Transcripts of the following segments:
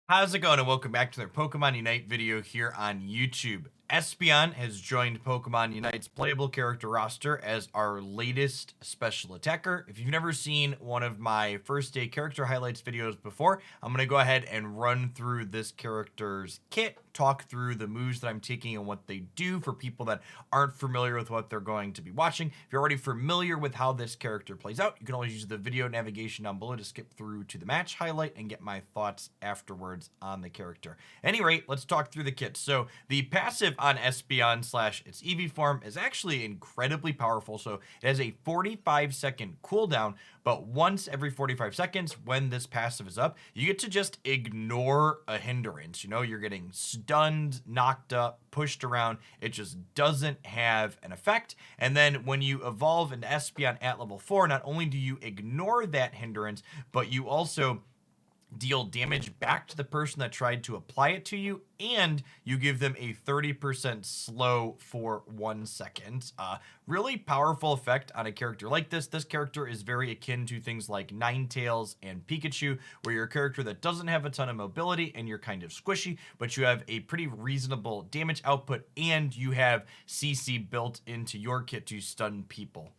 How's it going, and welcome back to their Pokemon Unite video here on YouTube. Espeon has joined Pokemon Unite's playable character roster as our latest special attacker. If you've never seen one of my first day character highlights videos before, I'm going to go ahead and run through this character's kit, talk through the moves that I'm taking and what they do for people that aren't familiar with what they're going to be watching. If you're already familiar with how this character plays out, you can always use the video navigation down below to skip through to the match highlight and get my thoughts afterwards on the character. At any rate, let's talk through the kit. So the passive on Espeon slash its EV form is actually incredibly powerful. So it has a 45-second cooldown, but once every 45 seconds when this passive is up, you get to just ignore a hindrance. You know, you're getting stunned, knocked up, pushed around. It just doesn't have an effect. And then when you evolve into Espeon at level 4, not only do you ignore that hindrance, but you also deal damage back to the person that tried to apply it to you, and you give them a 30% slow for 1 second. Really powerful effect on a character like this. This character is very akin to things like Ninetales and Pikachu, where you're a character that doesn't have a ton of mobility and you're kind of squishy, but you have a pretty reasonable damage output and you have CC built into your kit to stun people.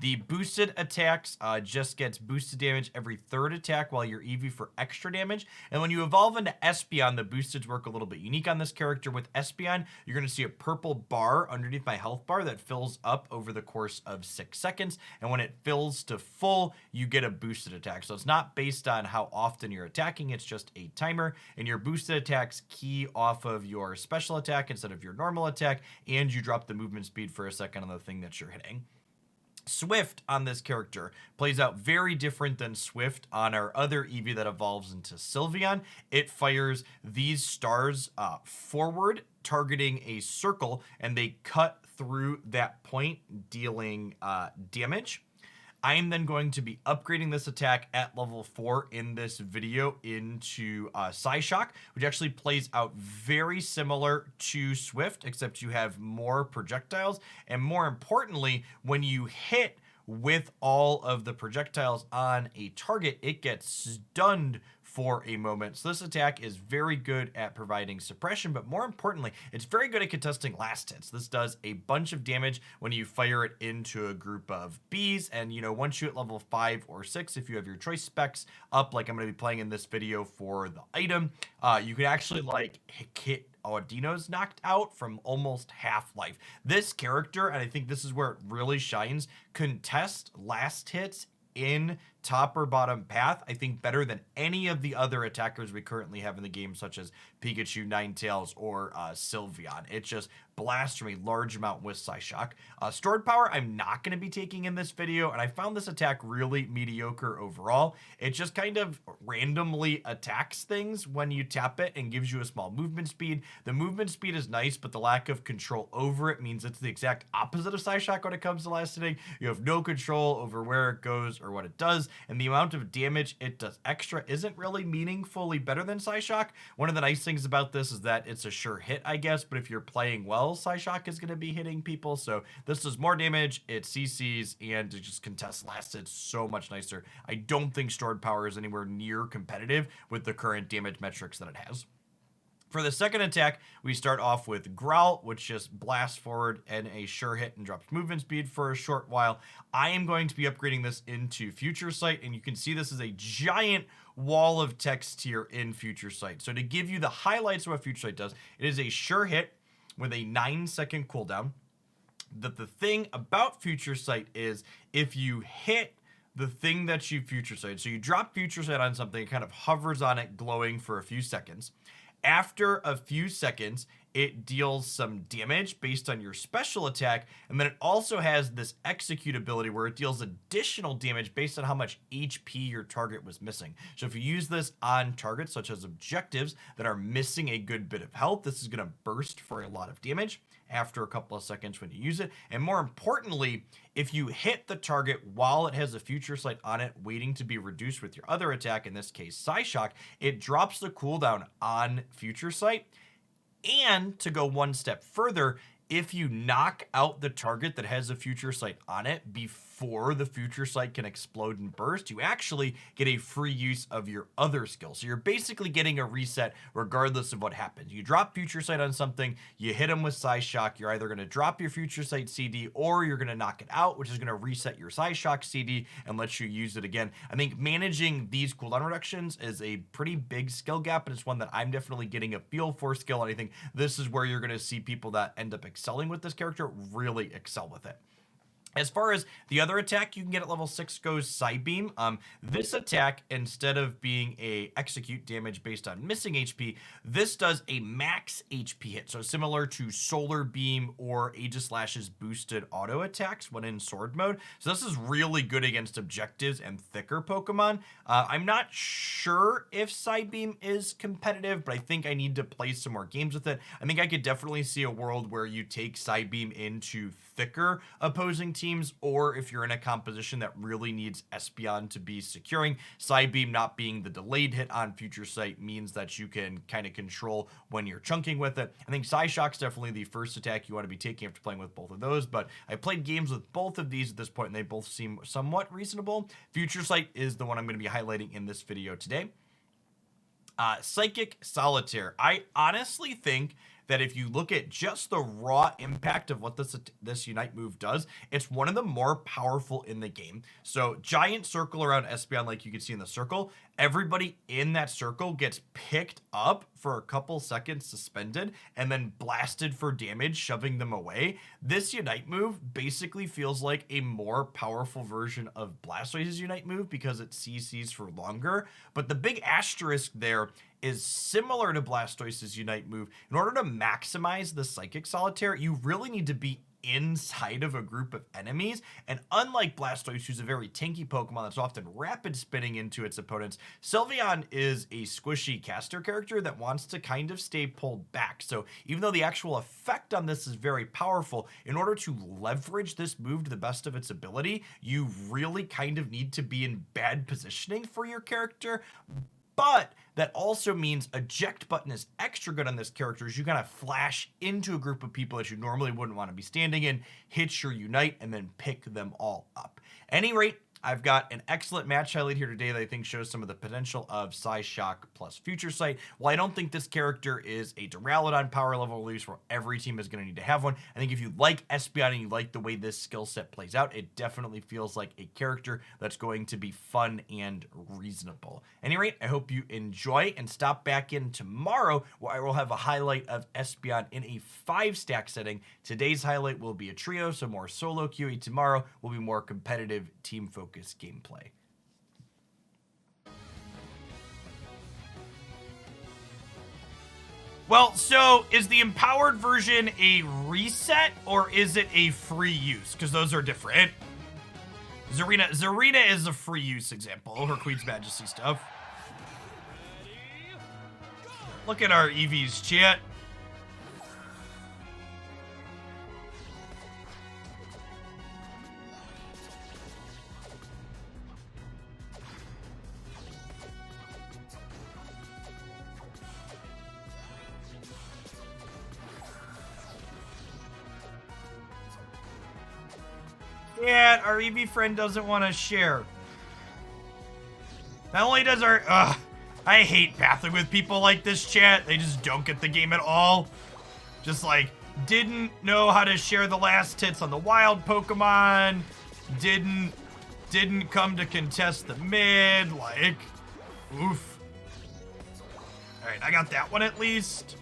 The boosted attacks just gets boosted damage every third attack while you're EV for extra damage. And when you evolve into Espeon, the boosteds work a little bit unique on this character. With Espeon, you're going to see a purple bar underneath my health bar that fills up over the course of 6 seconds. And when it fills to full, you get a boosted attack. So it's not based on how often you're attacking, it's just a timer. And your boosted attacks key off of your special attack instead of your normal attack. And you drop the movement speed for a second on the thing that you're hitting. Swift on this character plays out very different than Swift on our other Eevee that evolves into Sylveon. It fires these stars forward, targeting a circle, and they cut through that point, dealing damage. I am then going to be upgrading this attack at level 4 in this video into Psyshock, which actually plays out very similar to Swift, except you have more projectiles. And more importantly, when you hit with all of the projectiles on a target, it gets stunned for a moment. So this attack is very good at providing suppression, but more importantly, it's very good at contesting last hits. This does a bunch of damage when you fire it into a group of bees, and you know, once you hit level 5 or 6, if you have your choice specs up, like I'm going to be playing in this video for the item, you can actually like hit Audino's knocked out from almost half life. This character, and I think this is where it really shines, contest last hits in top or bottom path, I think, better than any of the other attackers we currently have in the game, such as Pikachu, Ninetales, or Sylveon. It just blasts from a large amount with Psyshock. Stored power, I'm not going to be taking in this video, and I found this attack really mediocre overall. It just kind of randomly attacks things when you tap it and gives you a small movement speed. The movement speed is nice, but the lack of control over it means it's the exact opposite of Psyshock when it comes to last hitting. You have no control over where it goes or what it does, and the amount of damage it does extra isn't really meaningfully better than Psyshock. One of the nice things about this is that it's a sure hit, I guess, but if you're playing well, Psyshock is going to be hitting people, so this does more damage, it CCs, and it just contests last hits so much nicer. I don't think stored power is anywhere near competitive with the current damage metrics that it has. For the second attack, we start off with Growl, which just blasts forward and a sure hit and drops movement speed for a short while. I am going to be upgrading this into Future Sight, and you can see this is a giant wall of text here in Future Sight. So to give you the highlights of what Future Sight does, it is a sure hit with a 9-second cooldown. The thing about Future Sight is if you hit the thing that you Future Sight, so you drop Future Sight on something, it kind of hovers on it, glowing for a few seconds. After a few seconds, it deals some damage based on your special attack, and then it also has this execute ability where it deals additional damage based on how much HP your target was missing. So if you use this on targets such as objectives that are missing a good bit of health, this is going to burst for a lot of damage after a couple of seconds when you use it. And more importantly, if you hit the target while it has a Future Sight on it waiting to be reduced with your other attack, in this case Psyshock, it drops the cooldown on Future Sight. And to go one step further, if you knock out the target that has a Future Sight on it before before the Future Sight can explode and burst, you actually get a free use of your other skill. So you're basically getting a reset regardless of what happens. You drop Future Sight on something, you hit them with Psyshock, you're either going to drop your Future Sight CD or you're going to knock it out, which is going to reset your Psyshock CD and let you use it again. I think managing these cooldown reductions is a pretty big skill gap, and it's one that I'm definitely getting a feel for skill, and I think this is where you're going to see people that end up excelling with this character really excel with it. As far as the other attack you can get at level 6 goes, Psybeam. This attack, instead of being a execute damage based on missing HP, this does a max HP hit. So similar to Solar Beam or Aegislash's boosted auto attacks when in sword mode. So this is really good against objectives and thicker Pokemon. I'm not sure if Psybeam is competitive, but I think I need to play some more games with it. I think I could definitely see a world where you take Psybeam into thicker opposing teams, or if you're in a composition that really needs Espeon to be securing, Psybeam not being the delayed hit on Future Sight means that you can kind of control when you're chunking with it. I think Psyshock's definitely the first attack you want to be taking after playing with both of those, but I played games with both of these at this point and they both seem somewhat reasonable. Future Sight is the one I'm going to be highlighting in this video today. Psychic Solitaire. I honestly think that if you look at just the raw impact of what this Unite move does, it's one of the more powerful in the game. So giant circle around Espeon, like you can see in the circle, everybody in that circle gets picked up for a couple seconds suspended and then blasted for damage, shoving them away. This Unite move basically feels like a more powerful version of Blastoise's Unite move because it CCs for longer. But the big asterisk there is similar to Blastoise's Unite move. In order to maximize the Psychic Solitaire, you really need to be inside of a group of enemies, and unlike Blastoise, who's a very tanky Pokemon that's often rapid spinning into its opponents, Sylveon is a squishy caster character that wants to kind of stay pulled back. So even though the actual effect on this is very powerful, in order to leverage this move to the best of its ability, you really kind of need to be in bad positioning for your character. But that also means eject button is extra good on this character as you kind of flash into a group of people that you normally wouldn't want to be standing in, hit your Unite, and then pick them all up. At any rate, I've got an excellent match highlight here today that I think shows some of the potential of Psyshock plus Future Sight. While I don't think this character is a Duraludon power level release where every team is going to need to have one, I think if you like Espeon and you like the way this skill set plays out, it definitely feels like a character that's going to be fun and reasonable. At any rate, I hope you enjoy and stop back in tomorrow where I will have a highlight of Espeon in a 5-stack setting. Today's highlight will be a trio, so more solo QE. Tomorrow will be more competitive team focus gameplay. Well, so is the empowered version a reset or is it a free use? Because those are different. Zarina is a free use example, her Queen's Majesty stuff. Look at our EVs, chat. Yeah, our EV friend doesn't want to share. Not only does our... I hate battling with people like this, chat. They just don't get the game at all. Just like, didn't know how to share the last hits on the wild Pokemon. Didn't come to contest the mid. Like, oof. Alright, I got that one at least.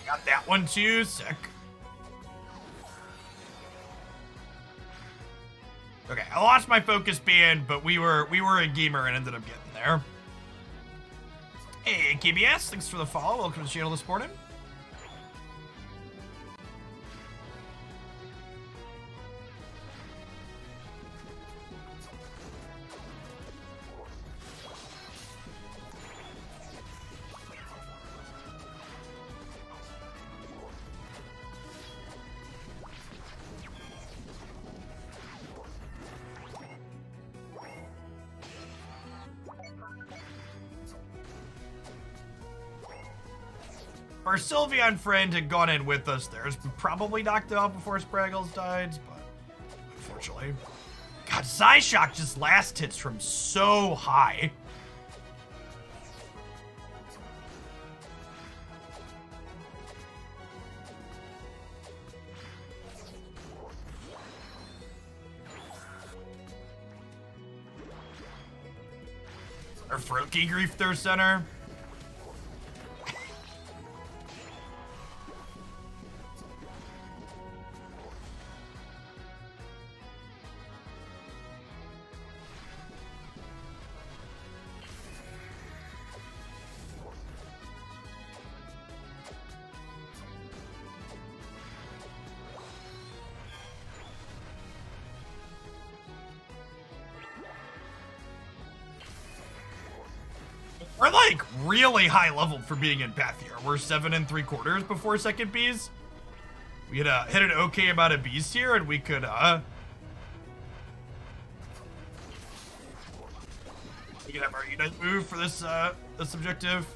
Got that one too, sick. Okay, I lost my focus band, but we were a gamer and ended up getting there. Hey, KBS, thanks for the follow. Welcome to the channel this morning. If our Sylveon friend had gone in with us there, we probably knocked it out before Spraggles died, but unfortunately. God, Psyshock just last hits from so high. Our Froakie Grief Thirst Center. We're like really high level for being in Path here. We're 7 3/4 before second Bs. We had hit an okay amount of Bs here, and we could we could have our Unite move for this objective.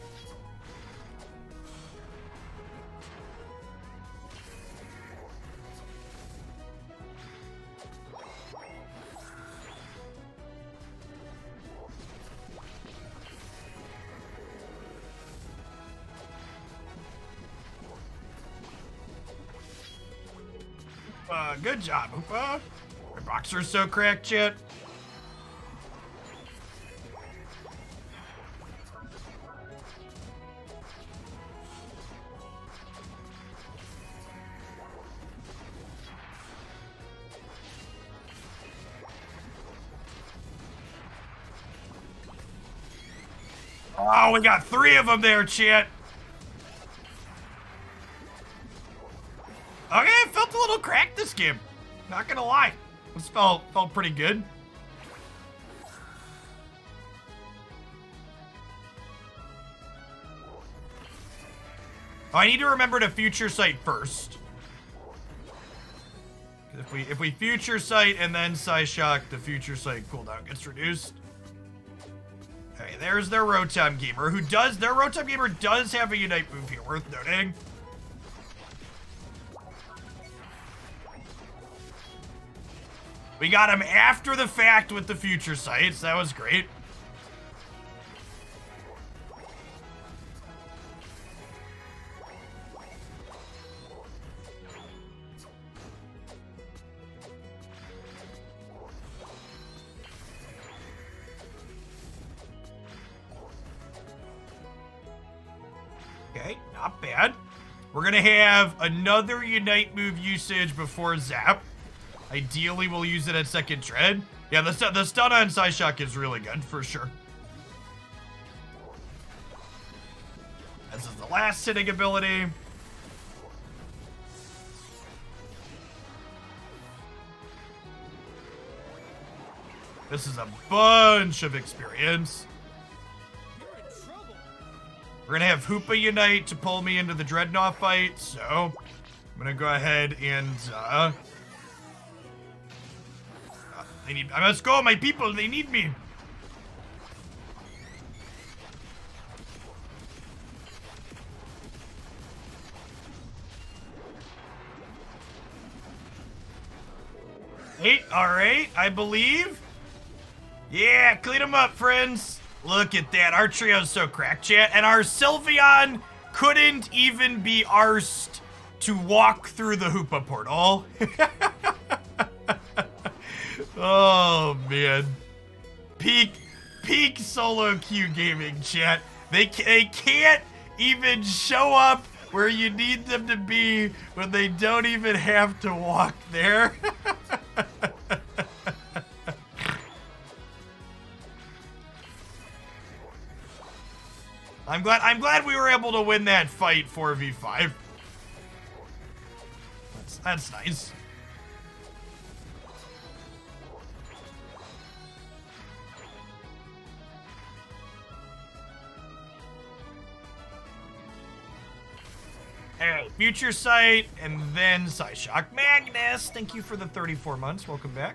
Good job, Hoopa. My boxer's so cracked yet. Oh, we got 3 of them there, chat. Okay, it felt a little cracked this game. Not gonna lie. This felt pretty good. Oh, I need to remember to future sight first. If we future sight and then Psyshock, the future sight cooldown gets reduced. Okay, there's their Rotom Gamer, their Rotom Gamer does have a Unite move here, worth noting. We got him after the fact with the future sights. That was great. Okay, not bad. We're gonna have another Unite move usage before Zap. Ideally, we'll use it at second Dread. Yeah, the stun on Psyshock is really good, for sure. This is the last hitting ability. This is a bunch of experience. We're gonna have Hoopa Unite to pull me into the Dreadnought fight, so I'm gonna go ahead and let's go, my people, they need me. Hey, alright, I believe. Yeah, clean them up, friends. Look at that, our trio's so cracked, chat, and our Sylveon couldn't even be arsed to walk through the Hoopa portal. Oh, man. Peak solo queue gaming, chat. They can't even show up where you need them to be when they don't even have to walk there. I'm glad we were able to win that fight 4v5. That's nice. Alright, Future Sight, and then Psyshock. Magnus, thank you for the 34 months. Welcome back.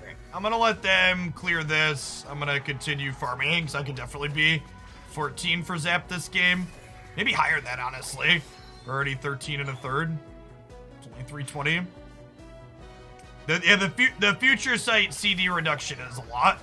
Okay, I'm gonna let them clear this. I'm gonna continue farming, because I can definitely be 14 for Zap this game. Maybe higher than that, honestly. We're already 13 and a third. It's only 320. The future sight CD reduction is a lot.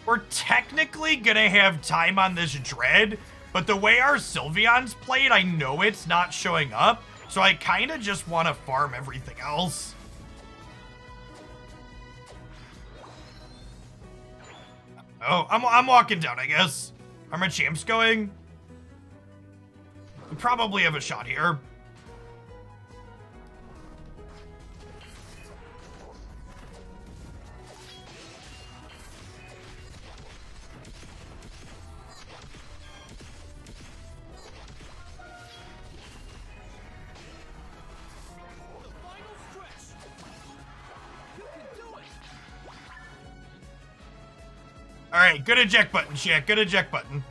We're technically gonna have time on this Dread, but the way our Sylveon's played, I know it's not showing up, so I kind of just want to farm everything else. Oh, I'm walking down, I guess. Are my champs going? We probably have a shot here. Alright, good eject button, chat. Good eject button.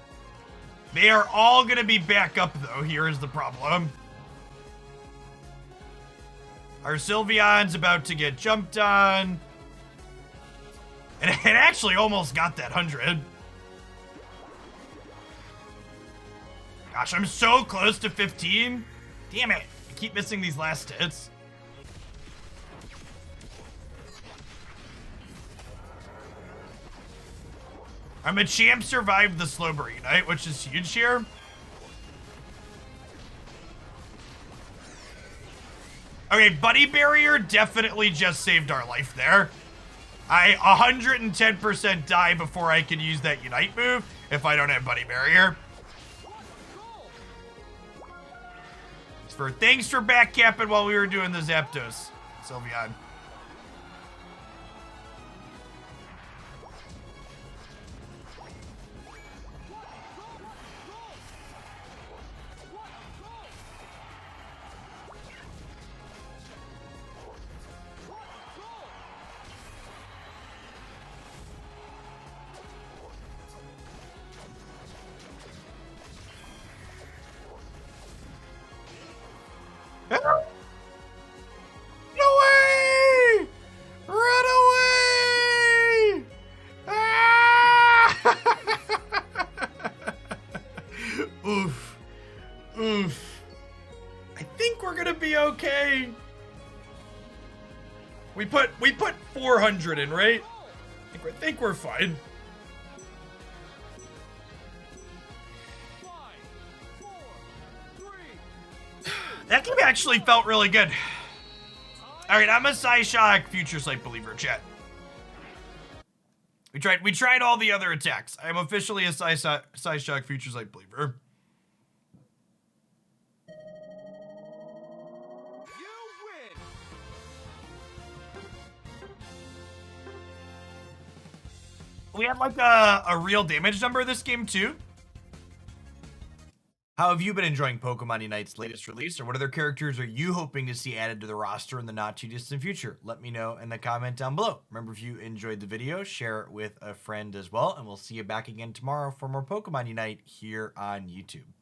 They are all gonna be back up, though. Here's the problem. Our Sylveon's about to get jumped on. And it actually almost got that 100. Gosh, I'm so close to 15. Damn it. I keep missing these last hits. Our Machamp survived the slow burn unite, which is huge here. Okay, Buddy Barrier definitely just saved our life there. I 110% die before I can use that Unite move if I don't have Buddy Barrier. Thanks for backcapping while we were doing the Zapdos, Sylveon. Run away! Run away! Ah! Oof. Oof. I think we're gonna be okay. We put 400 in, right? I think we're fine. That game actually felt really good. Alright, I'm a Psyshock Future Sight believer, chat. We tried all the other attacks. I'm officially a Psyshock Future Sight believer. We had like a real damage number this game too. How have you been enjoying Pokemon Unite's latest release, or what other characters are you hoping to see added to the roster in the not too distant future? Let me know in the comment down below. Remember, if you enjoyed the video, share it with a friend as well, and we'll see you back again tomorrow for more Pokemon Unite here on YouTube.